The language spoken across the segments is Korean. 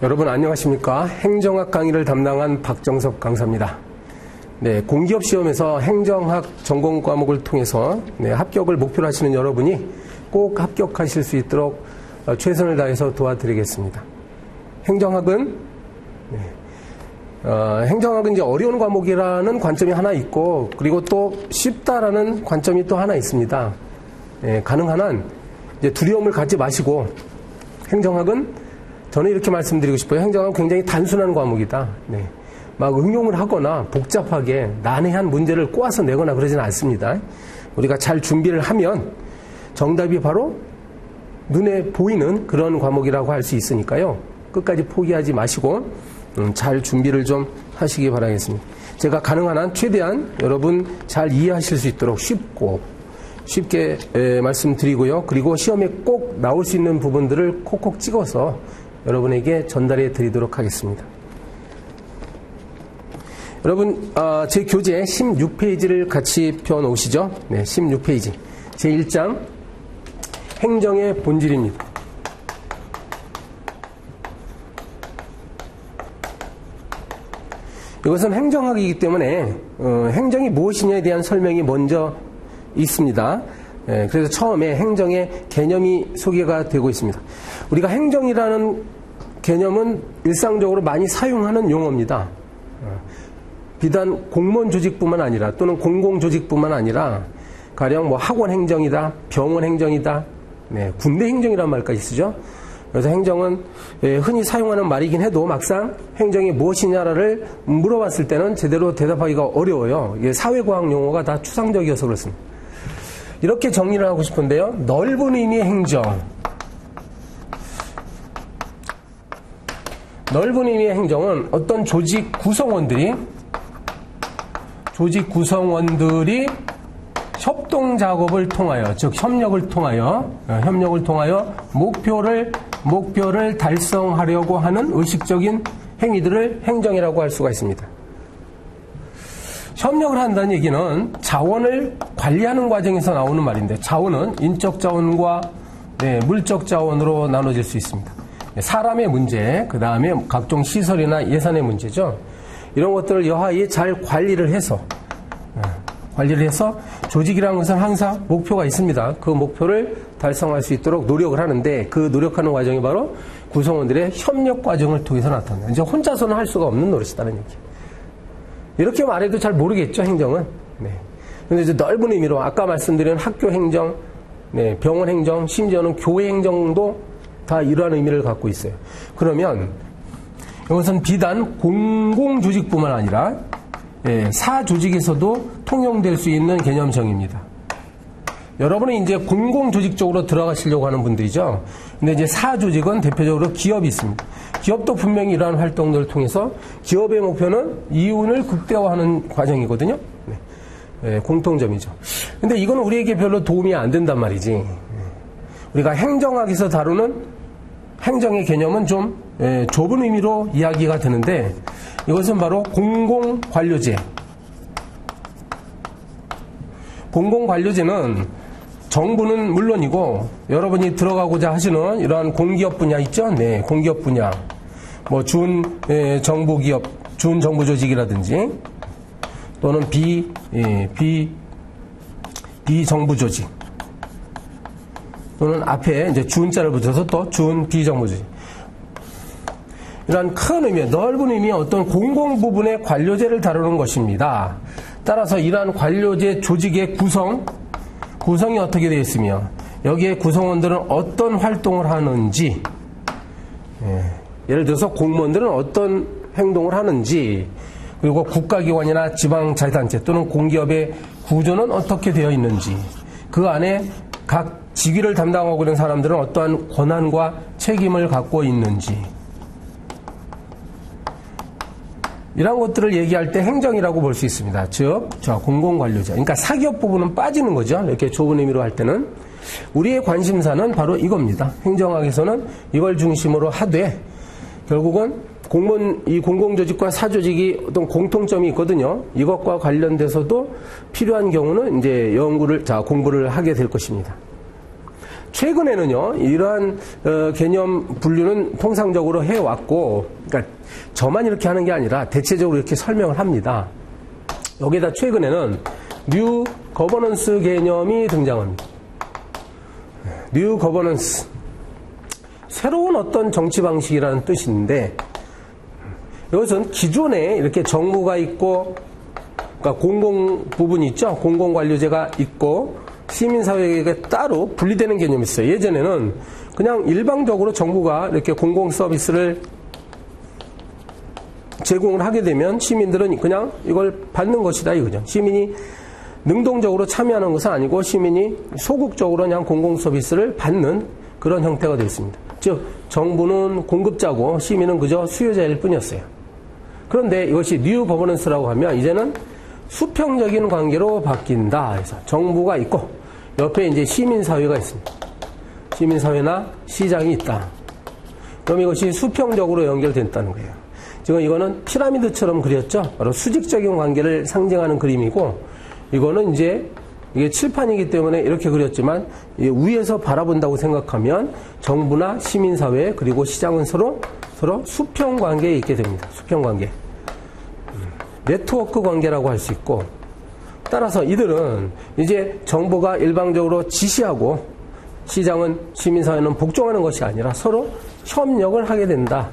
여러분 안녕하십니까? 행정학 강의를 담당한 박정석 강사입니다. 네, 공기업 시험에서 행정학 전공 과목을 통해서 합격을 목표로 하시는 여러분이 꼭 합격하실 수 있도록 최선을 다해서 도와드리겠습니다. 행정학은 이제 어려운 과목이라는 관점이 하나 있고, 그리고 또 쉽다라는 관점이 또 하나 있습니다. 가능한 한 이제 두려움을 갖지 마시고, 행정학은 저는 이렇게 말씀드리고 싶어요. 행정학은 굉장히 단순한 과목이다. 막 응용을 하거나 복잡하게 난해한 문제를 꼬아서 내거나 그러진 않습니다. 우리가 잘 준비를 하면 정답이 바로 눈에 보이는 그런 과목이라고 할 수 있으니까요. 끝까지 포기하지 마시고 잘 준비를 좀 하시기 바라겠습니다. 제가 가능한 한 최대한 여러분 잘 이해하실 수 있도록 쉽게 말씀드리고요. 그리고 시험에 꼭 나올 수 있는 부분들을 콕콕 찍어서 여러분에게 전달해 드리도록 하겠습니다. 여러분, 제 교재 16페이지를 같이 펴놓으시죠. 네, 16페이지. 제1장, 행정의 본질입니다. 이것은 행정학이기 때문에 행정이 무엇이냐에 대한 설명이 먼저 있습니다. 그래서 처음에 행정의 개념이 소개가 되고 있습니다. 우리가 행정이라는 개념은 일상적으로 많이 사용하는 용어입니다. 비단 공무원 조직뿐만 아니라 또는 공공 조직뿐만 아니라 가령 뭐 학원 행정이다, 병원 행정이다, 군대 행정이라는 말까지 쓰죠. 그래서 행정은 흔히 사용하는 말이긴 해도 막상 행정이 무엇이냐를 물어봤을 때는 제대로 대답하기가 어려워요. 이게 사회과학 용어가 다 추상적이어서 그렇습니다. 이렇게 정리를 하고 싶은데요. 넓은 의미의 행정. 넓은 의미의 행정은 어떤 조직 구성원들이 협동 작업을 통하여, 즉 협력을 통하여 목표를 달성하려고 하는 의식적인 행위들을 행정이라고 할 수가 있습니다. 협력을 한다는 얘기는 자원을 관리하는 과정에서 나오는 말인데, 자원은 인적 자원과 물적 자원으로 나눠질 수 있습니다. 사람의 문제, 그 다음에 각종 시설이나 예산의 문제죠. 이런 것들을 여하히 잘 관리를 해서 조직이라는 것은 항상 목표가 있습니다. 그 목표를 달성할 수 있도록 노력을 하는데, 그 노력하는 과정이 바로 구성원들의 협력 과정을 통해서 나타납니다. 이제 혼자서는 할 수가 없는 노릇이다는 얘기. 이렇게 말해도 잘 모르겠죠, 행정은. 근데 이제 넓은 의미로 아까 말씀드린 학교 행정, 병원 행정, 심지어는 교회 행정도 다 이러한 의미를 갖고 있어요. 그러면 이것은 비단 공공조직뿐만 아니라 사조직에서도 통용될 수 있는 개념정의입니다. 여러분은 이제 공공조직 쪽으로 들어가시려고 하는 분들이죠. 근데 이제 사조직은 대표적으로 기업이 있습니다. 기업도 분명히 이러한 활동들을 통해서 기업의 목표는 이윤을 극대화하는 과정이거든요. 공통점이죠. 근데 이건 우리에게 별로 도움이 안 된단 말이지. 우리가 행정학에서 다루는 행정의 개념은 좀 좁은 의미로 이야기가 되는데, 이것은 바로 공공관료제. 공공관료제는 정부는 물론이고 여러분이 들어가고자 하시는 이러한 공기업 분야 있죠? 공기업 분야. 뭐 준정부기업, 준정부조직이라든지 또는 비정부조직. 또는 앞에 이제 준자를 붙여서 또 준 비정부조직. 이러한 큰 의미, 넓은 의미의 어떤 공공 부분의 관료제를 다루는 것입니다. 따라서 이러한 관료제 조직의 구성이 어떻게 되어 있으며, 여기에 구성원들은 어떤 활동을 하는지, 예를 들어서 공무원들은 어떤 행동을 하는지, 그리고 국가기관이나 지방자치단체 또는 공기업의 구조는 어떻게 되어 있는지, 그 안에 각 직위를 담당하고 있는 사람들은 어떠한 권한과 책임을 갖고 있는지, 이런 것들을 얘기할 때 행정이라고 볼 수 있습니다. 즉, 공공관료제. 그러니까 사기업 부분은 빠지는 거죠. 이렇게 좁은 의미로 할 때는. 우리의 관심사는 바로 이겁니다. 행정학에서는 이걸 중심으로 하되, 결국은 이 공공조직과 사조직이 어떤 공통점이 있거든요. 이것과 관련돼서도 필요한 경우는 이제 공부를 하게 될 것입니다. 최근에는요, 이러한 개념 분류는 통상적으로 해왔고, 그러니까 저만 이렇게 하는 게 아니라 대체적으로 이렇게 설명을 합니다. 여기다 최근에는 뉴 거버넌스 개념이 등장합니다. 뉴 거버넌스. 새로운 어떤 정치 방식이라는 뜻인데, 이것은 기존에 이렇게 정부가 있고, 그러니까 공공 부분이 있죠. 공공관료제가 있고, 시민사회에게 따로 분리되는 개념이 있어요. 예전에는 그냥 일방적으로 정부가 이렇게 공공 서비스를 제공을 하게 되면 시민들은 그냥 이걸 받는 것이다 이거죠. 시민이 능동적으로 참여하는 것은 아니고 시민이 소극적으로 그냥 공공 서비스를 받는 그런 형태가 되어 있습니다. 즉 정부는 공급자고 시민은 그저 수요자일 뿐이었어요. 그런데 이것이 뉴 거버넌스라고 하면 이제는 수평적인 관계로 바뀐다. 그래서 정부가 있고 옆에 이제 시민사회가 있습니다. 시민사회나 시장이 있다. 그럼 이것이 수평적으로 연결됐다는 거예요. 지금 이거는 피라미드처럼 그렸죠. 바로 수직적인 관계를 상징하는 그림이고, 이거는 이제 이게 칠판이기 때문에 이렇게 그렸지만 위에서 바라본다고 생각하면 정부나 시민사회 그리고 시장은 서로 수평 관계에 있게 됩니다. 수평 관계. 네트워크 관계라고 할 수 있고, 따라서 이들은 이제 정부가 일방적으로 지시하고 시장은 시민사회는 복종하는 것이 아니라 서로 협력을 하게 된다.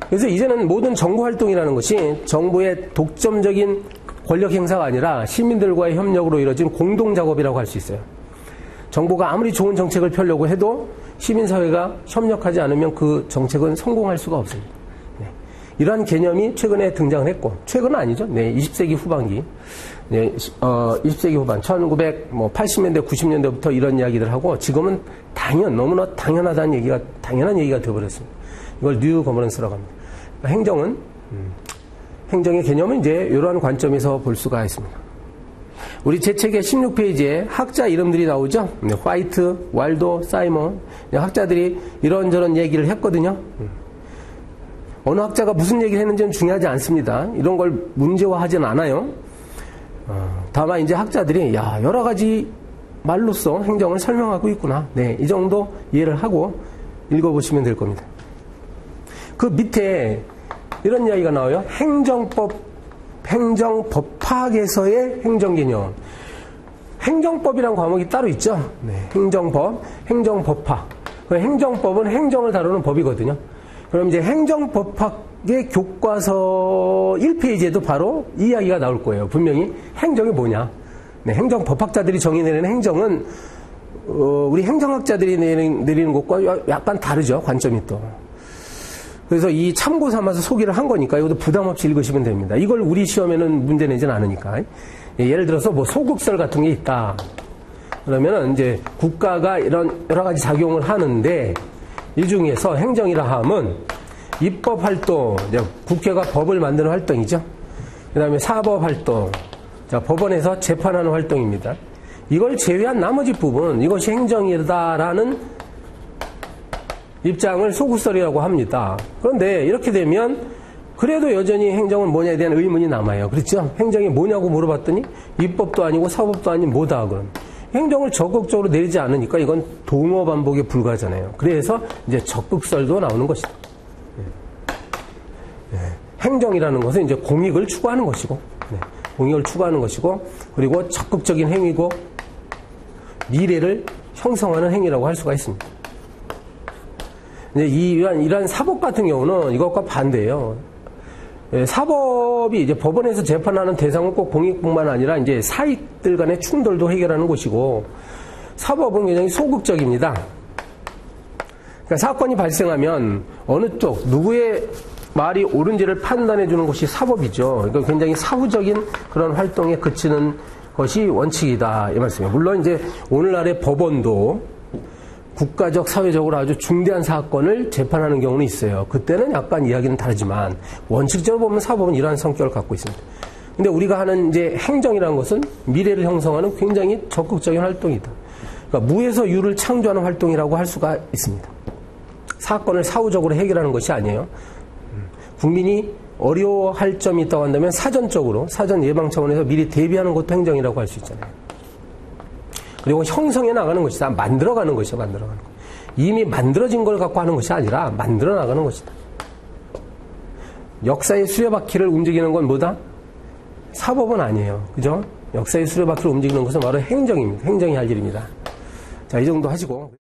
그래서 이제는 모든 정부 활동이라는 것이 정부의 독점적인 권력 행사가 아니라 시민들과의 협력으로 이루어진 공동작업이라고 할 수 있어요. 정부가 아무리 좋은 정책을 펴려고 해도 시민사회가 협력하지 않으면 그 정책은 성공할 수가 없습니다. 네. 이러한 개념이 최근에 등장을 했고, 최근은 아니죠. 네, 20세기 후반기. 네, 20세기 후반, 1980년대, 90년대부터 이런 이야기들 하고, 지금은 너무나 당연한 얘기가 되어버렸습니다. 이걸 뉴 거버넌스라고 합니다. 행정은, 행정의 개념은 이제 이러한 관점에서 볼 수가 있습니다. 우리 제 책의 16페이지에 학자 이름들이 나오죠. 네, 화이트, 왈도, 사이먼. 네, 학자들이 이런저런 얘기를 했거든요. 어느 학자가 무슨 얘기를 했는지는 중요하지 않습니다. 이런 걸 문제화하진 않아요. 다만 이제 학자들이 여러 가지 말로써 행정을 설명하고 있구나. 네, 이 정도 이해를 하고 읽어보시면 될 겁니다. 그 밑에 이런 이야기가 나와요. 행정법학에서의 행정개념. 행정법이라는 과목이 따로 있죠. 네, 행정법, 행정법학. 행정법은 행정을 다루는 법이거든요. 그럼 이제 행정법학의 교과서 1페이지에도 바로 이 이야기가 나올 거예요. 분명히 행정이 뭐냐. 네, 행정법학자들이 정의내는 행정은 우리 행정학자들이 내리는 것과 약간 다르죠. 관점이 또. 그래서 이 참고 삼아서 소개를 한 거니까 이것도 부담 없이 읽으시면 됩니다. 이걸 우리 시험에는 문제 내진 않으니까. 예를 들어서 뭐 소극설 같은 게 있다. 그러면은 이제 국가가 이런 여러 가지 작용을 하는데 이 중에서 행정이라 함은 입법 활동, 이제 국회가 법을 만드는 활동이죠. 그 다음에 사법 활동, 자, 법원에서 재판하는 활동입니다. 이걸 제외한 나머지 부분, 이것이 행정이다라는 입장을 소극설이라고 합니다. 그런데 이렇게 되면 그래도 여전히 행정은 뭐냐에 대한 의문이 남아요. 그렇죠? 행정이 뭐냐고 물어봤더니 입법도 아니고 사법도 아닌 뭐다 그럼. 행정을 적극적으로 내리지 않으니까 이건 동어 반복에 불과하잖아요. 그래서 이제 적극설도 나오는 것이다. 행정이라는 것은 이제 공익을 추구하는 것이고, 공익을 추구하는 것이고, 그리고 적극적인 행위고 미래를 형성하는 행위라고 할 수가 있습니다. 이러한 사법 같은 경우는 이것과 반대예요. 사법이 이제 법원에서 재판하는 대상은 꼭 공익뿐만 아니라 이제 사익들 간의 충돌도 해결하는 곳이고, 사법은 굉장히 소극적입니다. 그러니까 사건이 발생하면 어느 쪽, 누구의 말이 옳은지를 판단해 주는 것이 사법이죠. 그러니까 굉장히 사후적인 그런 활동에 그치는 것이 원칙이다. 이 말씀이에요. 물론 이제 오늘날의 법원도 국가적, 사회적으로 아주 중대한 사건을 재판하는 경우는 있어요. 그때는 약간 이야기는 다르지만 원칙적으로 보면 사법은 이러한 성격을 갖고 있습니다. 근데 우리가 하는 이제 행정이라는 것은 미래를 형성하는 굉장히 적극적인 활동이다. 그러니까 무에서 유를 창조하는 활동이라고 할 수가 있습니다. 사건을 사후적으로 해결하는 것이 아니에요. 국민이 어려워할 점이 있다고 한다면 사전적으로, 사전 예방 차원에서 미리 대비하는 것도 행정이라고 할 수 있잖아요. 그리고 형성해 나가는 것이다. 만들어가는 것이죠. 만들어가는 것. 이미 만들어진 걸 갖고 하는 것이 아니라 만들어 나가는 것이다. 역사의 수레바퀴를 움직이는 건 뭐다? 사법은 아니에요. 그죠? 역사의 수레바퀴를 움직이는 것은 바로 행정입니다. 행정이 할 일입니다. 자, 이 정도 하시고.